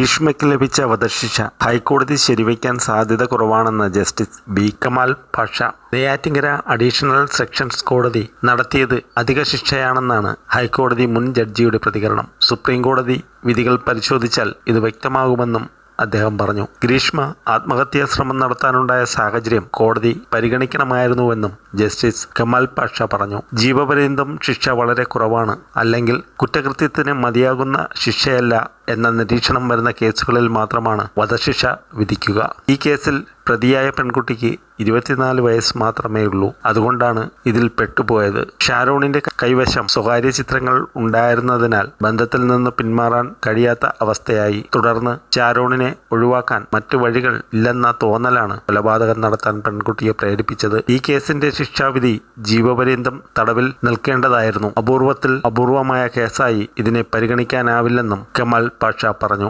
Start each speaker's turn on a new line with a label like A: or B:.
A: ഗ്രീഷ്മയ്ക്ക് ലഭിച്ച വധശിക്ഷ ഹൈക്കോടതി ശരിവയ്ക്കാൻ സാധ്യത കുറവാണെന്ന് justice B Kamal Pasha. Neyyattinkara additional sessions കോടതി നടത്തിയത് അധിക ശിക്ഷയാണെന്നാണ് ഹൈക്കോടതി മുൻ ജഡ്ജിയുടെ പ്രതികരണം. സുപ്രീംകോടതി വിധികൾ പരിശോധിച്ചാൽ ഇത് വ്യക്തമാകുമെന്നും അദ്ദേഹം പറഞ്ഞു. ഗ്രീഷ്മ ആത്മഹത്യാ ശ്രമം നടത്താനുണ്ടായ സാഹചര്യം കോടതി പരിഗണിക്കണമായിരുന്നുവെന്നും ജസ്റ്റിസ് കമാൽ പാഷ പറഞ്ഞു. ജീവപര്യന്തം ശിക്ഷ വളരെ കുറവാണ്, അല്ലെങ്കിൽ കുറ്റകൃത്യത്തിന് മതിയാകുന്ന ശിക്ഷയല്ല എന്ന നിരീക്ഷണം വരുന്ന കേസുകളിൽ മാത്രമാണ് വധശിക്ഷ വിധിക്കുക. ഈ കേസിൽ പ്രതിയായ പെൺകുട്ടിക്ക് 24 വയസ്സ് മാത്രമേ ഉള്ളൂ. അതുകൊണ്ടാണ് ഇതിൽ പെട്ടുപോയത്. ഷാരോണിന്റെ കൈവശം സ്വകാര്യ ചിത്രങ്ങൾ ഉണ്ടായിരുന്നതിനാൽ ബന്ധത്തിൽ നിന്ന് പിന്മാറാൻ കഴിയാത്ത അവസ്ഥയായി. തുടർന്ന് ഷാരോണിനെ ഒഴിവാക്കാൻ മറ്റു വഴികൾ ഇല്ലെന്ന തോന്നലാണ് കൊലപാതകം നടത്താൻ പെൺകുട്ടിയെ പ്രേരിപ്പിച്ചത്. ഈ കേസിന്റെ ശിക്ഷാവിധി ജീവപര്യന്തം തടവിൽ നിൽക്കേണ്ടതായിരുന്നു. അപൂർവമായ കേസായി ഇതിനെ പരിഗണിക്കാനാവില്ലെന്നും കമാൽ പാഷ പറഞ്ഞു.